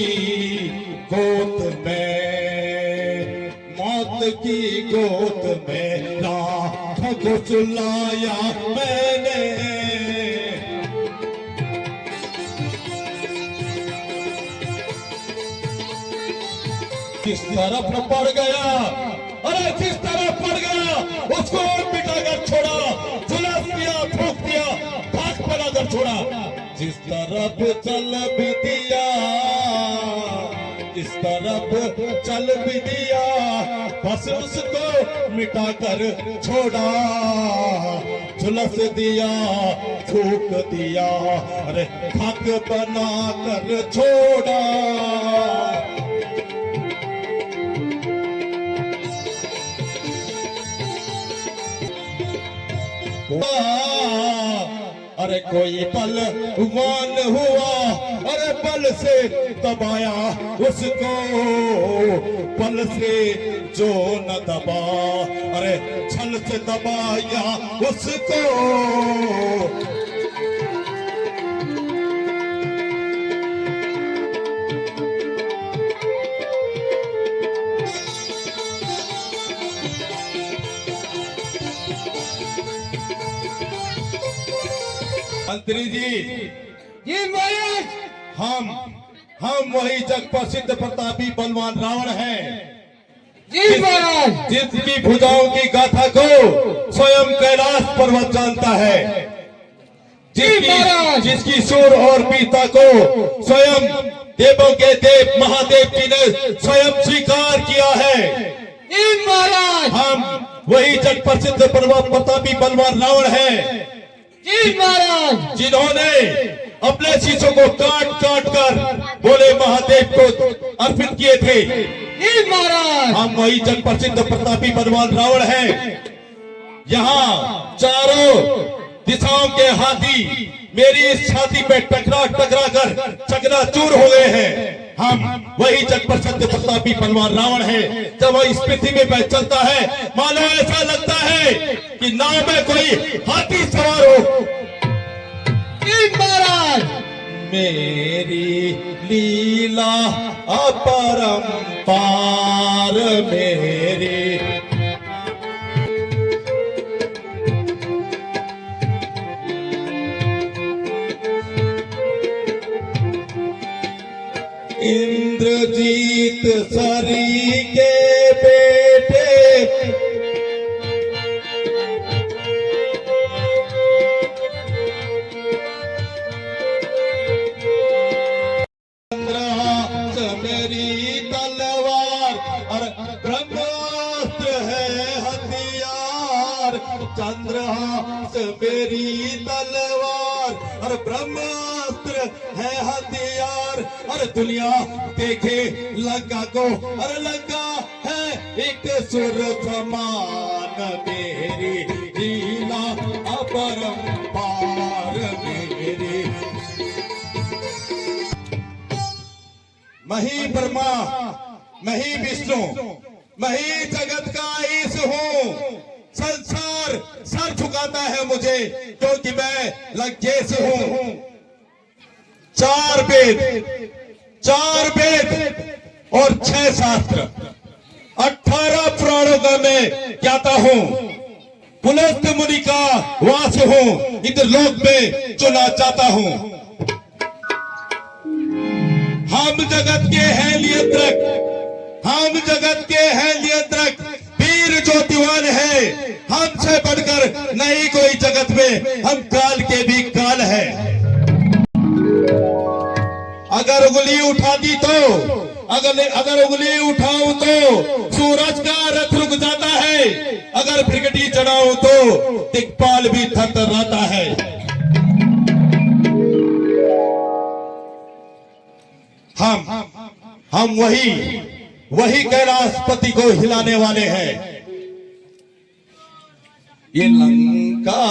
गोद में, मौत की गोद में लाखों को सुलाया मैंने। जिस तरफ पड़ गया, अरे जिस तरफ पड़ गया उसको पिटाकर छोड़ा, झुलस दिया, फूंक दिया, भाग बनाकर छोड़ा। जिस तरफ चल भी दिया, जिस तरफ चल भी दिया, बस उसको मिटाकर छोड़ा, झुलस दिया, फूंक दिया, अरे खाक बनाकर छोड़ा। अरे कोई पहलवान हुआ, अरे पल से दबाया उसको, पल से जो न दबा, अरे छल से दबाया उसको। मंत्री जी महाराज, हम वही जग प्रसिद्ध प्रतापी बलवान रावण हैं जी महाराज, जिसकी भुजाओं की गाथा को स्वयं कैलाश पर्वत जानता है, जिसकी शूर और वीरता को स्वयं देवों के देव महादेव जी ने स्वयं स्वीकार किया है। जी महाराज, हम वही जग प्रसिद्ध प्रतापी बलवान रावण हैं जी महाराज, जिन्होंने अपने शीशों को काट काट कर बोले महादेव को अर्पित किए थे। जी महाराज, हम वही जग प्रसिद्ध प्रतापी बलवान रावण हैं। यहाँ चारों दिशाओं के हाथी मेरी इस छाती पे टकरा टकरा कर चकनाचूर हो गए हैं। हम वही जग प्रसिद्ध प्रतापी बलवान रावण हैं। जब इस पृथ्वी पे चलता है, मानो ऐसा लगता है कि नाव में कोई हाथी सवार हो। महाराज, मेरी लीला अपरंपार मेरी, इंद्रजीत सरी के बेटे, मेरी तलवार और ब्रह्मास्त्र है हथियार, चंद्रहास मेरी तलवार और ब्रह्मास्त्र है हथियार। और दुनिया देखे लंका को, और लंका है एक सुर समान मेरी लीला अपरंपार मेरी। मही ब्रह्मा, मही विष्णु, मही जगत का ईश हूँ। संसार सर झुकाता है मुझे क्योंकि मैं लंकेश हूँ। चार वेद और 6 शास्त्र, 18 पुराणों का मैं ज्ञाता हूँ। पुलस्त मुनि का वास हूँ, इंद्रलोक में चुना जाता हूँ। हम जगत के हैं नियंत्रक, हम जगत के हैं नियंत्रक, वीर जो दीवान है, हमसे बढ़कर नहीं कोई जगत में, हम काल के भी काल है। अगर उंगली उठा दी तो, अगर उंगली उठाऊं तो सूरज का रथ रुक जाता है, अगर भ्रिगटी चढ़ाऊं तो दिक्पाल भी थरथराता है। हम वही कैलाशपति को हिलाने वाले हैं। ये लंका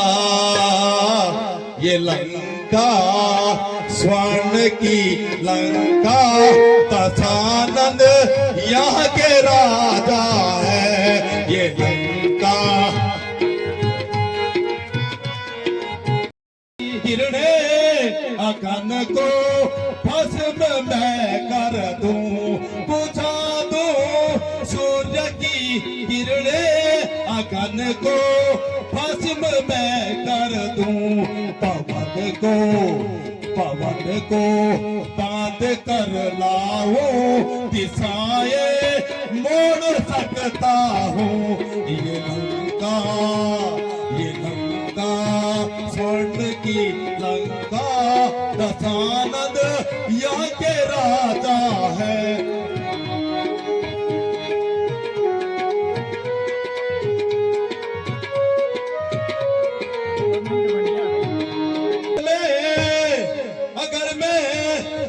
स्वर्ण की लंका, दशानंद यहाँ के राजा है। ये लंका हिरणे अगन को भस्म में कर को भस्म मैं कर दूं, पवन को बांध कर लाऊं, दिशाएं मोड़ सकता हूँ। ये लंका स्वर्ण की लंका, दशानंद यहाँ के राजा है।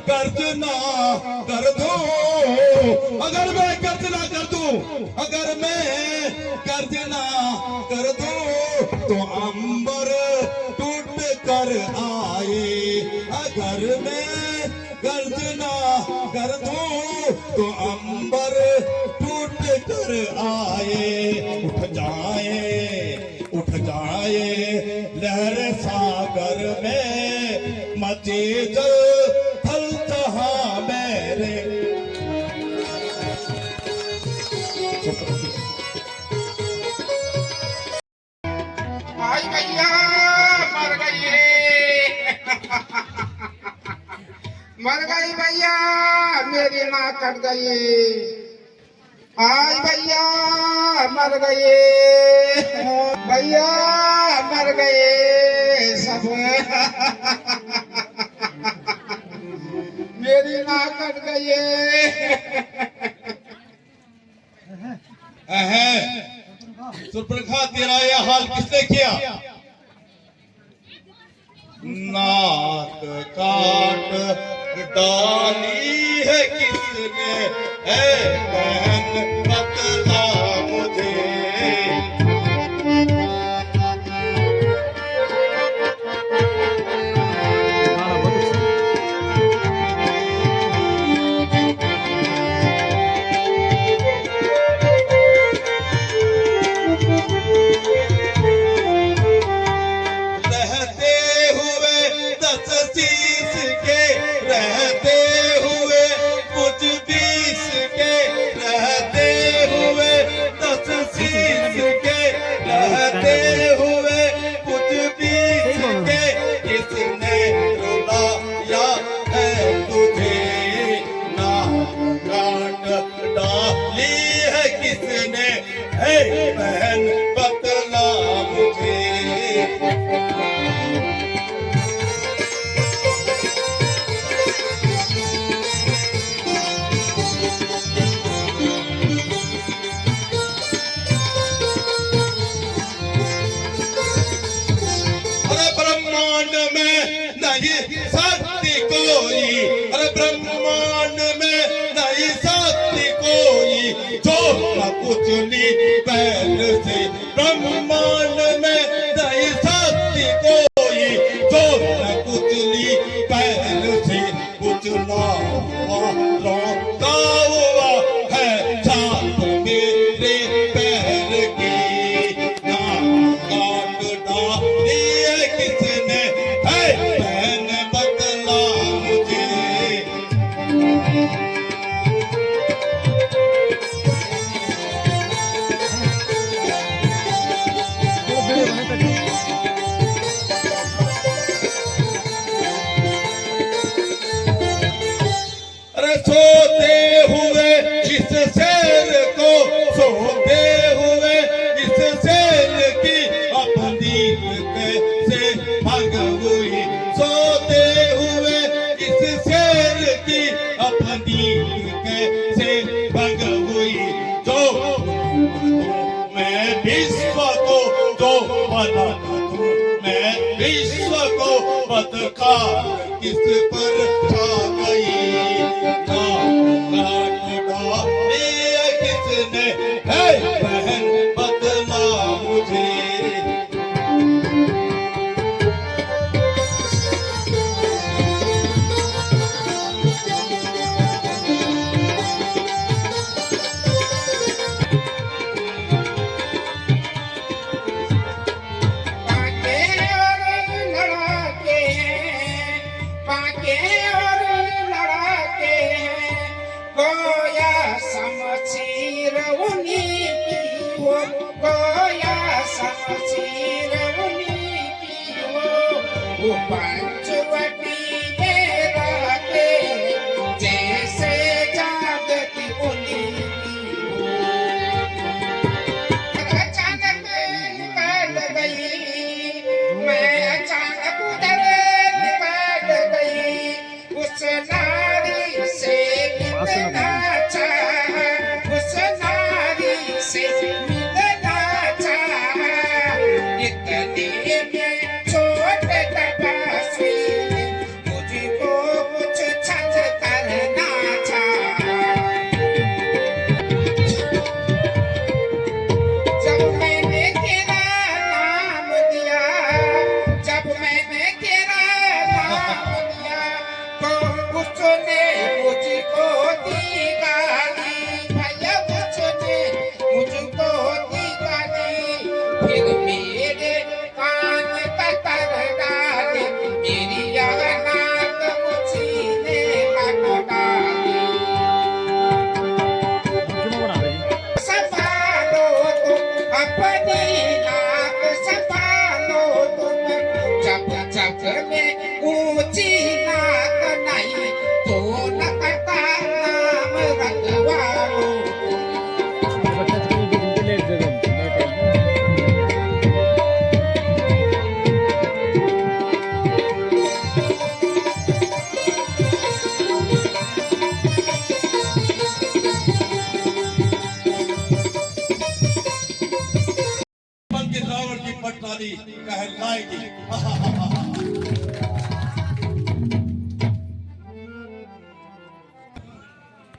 कर्ज ना कर दूं, अगर मैं कर्ज ना कर दूं, अगर मैं कर्ज ना कर दूं, तो अंबर टूट कर आए। अगर मैं कर्ज ना कर दूं, तो अंबर टूट कर आए। उठ जाए लहर सागर में, मचे जल थल जहां मेरे। आई भैया मर गई रे मर गई भैया, मेरी माँ कट गई। आई भैया मर गए, भैया मर गए सब मेरी माँ कट गई। सुप्रखा तेरा यह हाल किसने किया? नाक काट डाली है किसने, है बहन बतला मुझे। बहन बतला मुझे। अरे ब्रह्मांड में नहीं शक्ति कोई, अरे ब्रह्मांड में नहीं शक्ति कोई, जो न कुचली पैर से। ब्रह्मांड में नहीं शक्ति कोई, जो न कुचली पैर से। कुचला रोका हुआ है छाप मेरे पैर की, ना काट डाली है किसने, है बहन बतला मुझे। अरे सोते हुए इस शेर को, सोते हुए इस शेर की अपनी कैसे भंग हुई। सोते हुए इस शेर की अपनी कैसे भंग हुई। जो मैं विश्व को जो बना दूं, मैं विश्व को बदकार किस पर छा गई। ना काट डाली सिरौनी की वो पंचवटी में रहते जैसे जागती उन्हीं की हो। अचानक निकल गई मैं, अचानक उधर निकल गई, उस नारी से मिलना चाहा, उस नारी से मिलना चाहा। इतने में छोटे तपस्वी ने मुझको कुछ छल करना चाहा। जब मैंने तेरा नाम लिया, जब मैंने तेरा नाम लिया, तो उसने मुझको दी गाली, भैया उसने मुझको दी गाली। फिर मेरे कान कतर डाली, मेरी यह नाक उसी ने काट डाली। संभालो तुम अपनी नाक, संभालो तुम, जब जग में ऊंची नाक नहीं तो नक का नाम रखवाओ। बन के रावण की पटरानी कहलाएगी।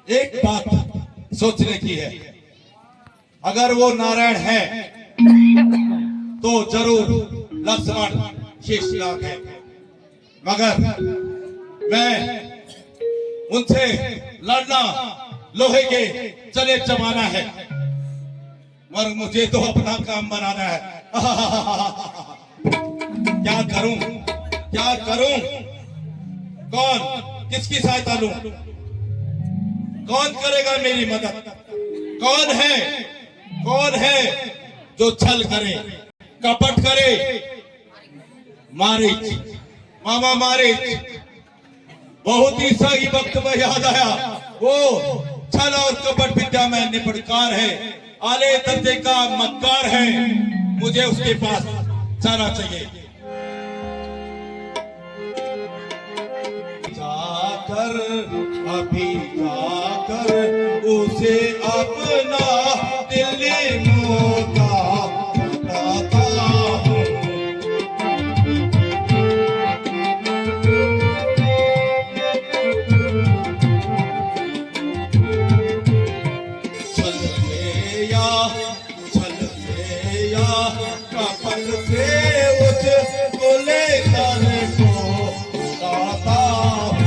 एक बात सोचने की है, अगर वो नारायण है तो जरूर लक्ष्मण शेषनाग है, मगर मैं उनसे लड़ना लोहे के चले जमाना है, और मुझे तो अपना काम बनाना है। क्या करूं, क्या करूं, कौन किसकी सहायता लूं, कौन करेगा मेरी मदद, कौन है जो छल करे, कपट करे। मारीच, मामा मारीच, बहुत ही सही वक्त में याद आया, वो छल और कपट विद्या में निपुणकार है, आले दर्जे का मक्कार है, मुझे उसके पास जाना चाहिए। जाकर अभी जाकर उसे अपना दिल मोटा बताता हूँ। छल से या कपट से उस बोले कर को उड़ाता हूँ।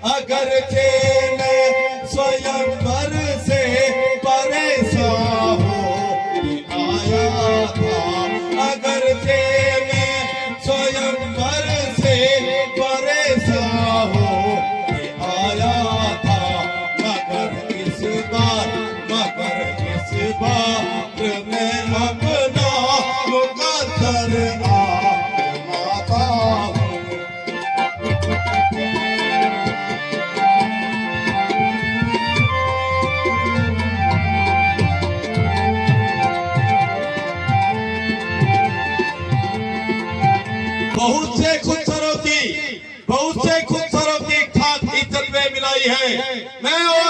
अगरचे मैं स्वयंवर से परेशान हो आया था, अगरचे मैं स्वयंवर से परेशान हो आया था, मगर इस बार मैं अपना मुकद्दर आजमाता हूँ। बहुत से खुद सरों की खाक इज्जत में मिलाई है, मैं और